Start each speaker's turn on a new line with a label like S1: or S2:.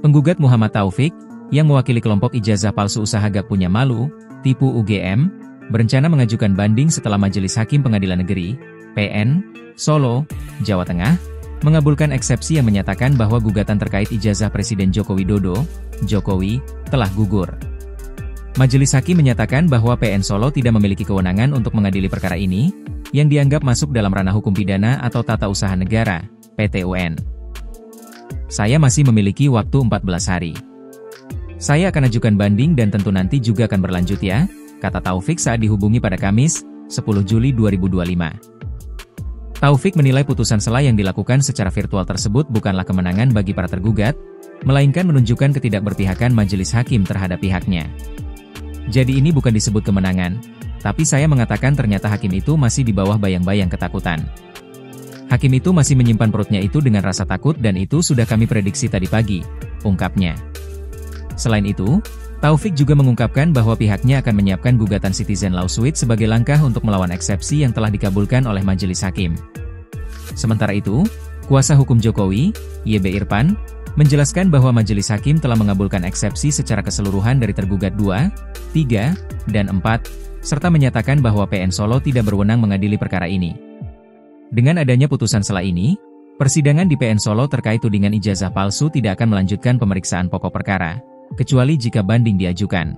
S1: Penggugat Muhammad Taufik, yang mewakili kelompok ijazah palsu usaha gak punya malu, tipu UGM, berencana mengajukan banding setelah Majelis Hakim Pengadilan Negeri, PN, Solo, Jawa Tengah, mengabulkan eksepsi yang menyatakan bahwa gugatan terkait ijazah Presiden Joko Widodo, Jokowi, telah gugur. Majelis Hakim menyatakan bahwa PN Solo tidak memiliki kewenangan untuk mengadili perkara ini, yang dianggap masuk dalam ranah hukum pidana atau tata usaha negara, PT-UN. Saya masih memiliki waktu 14 hari. Saya akan ajukan banding dan tentu nanti juga akan berlanjut ya, kata Taufik saat dihubungi pada Kamis, 10 Juli 2025. Taufik menilai putusan sela yang dilakukan secara virtual tersebut bukanlah kemenangan bagi para tergugat, melainkan menunjukkan ketidakberpihakan majelis hakim terhadap pihaknya. Jadi ini bukan disebut kemenangan, tapi saya mengatakan ternyata hakim itu masih di bawah bayang-bayang ketakutan. Hakim itu masih menyimpan perutnya itu dengan rasa takut dan itu sudah kami prediksi tadi pagi, ungkapnya. Selain itu, Taufik juga mengungkapkan bahwa pihaknya akan menyiapkan gugatan citizen lawsuit sebagai langkah untuk melawan eksepsi yang telah dikabulkan oleh majelis hakim. Sementara itu, kuasa hukum Jokowi, YB Irfan, menjelaskan bahwa majelis hakim telah mengabulkan eksepsi secara keseluruhan dari tergugat 2, 3, dan 4, serta menyatakan bahwa PN Solo tidak berwenang mengadili perkara ini. Dengan adanya putusan sela ini, persidangan di PN Solo terkait tudingan ijazah palsu tidak akan melanjutkan pemeriksaan pokok perkara, kecuali jika banding diajukan.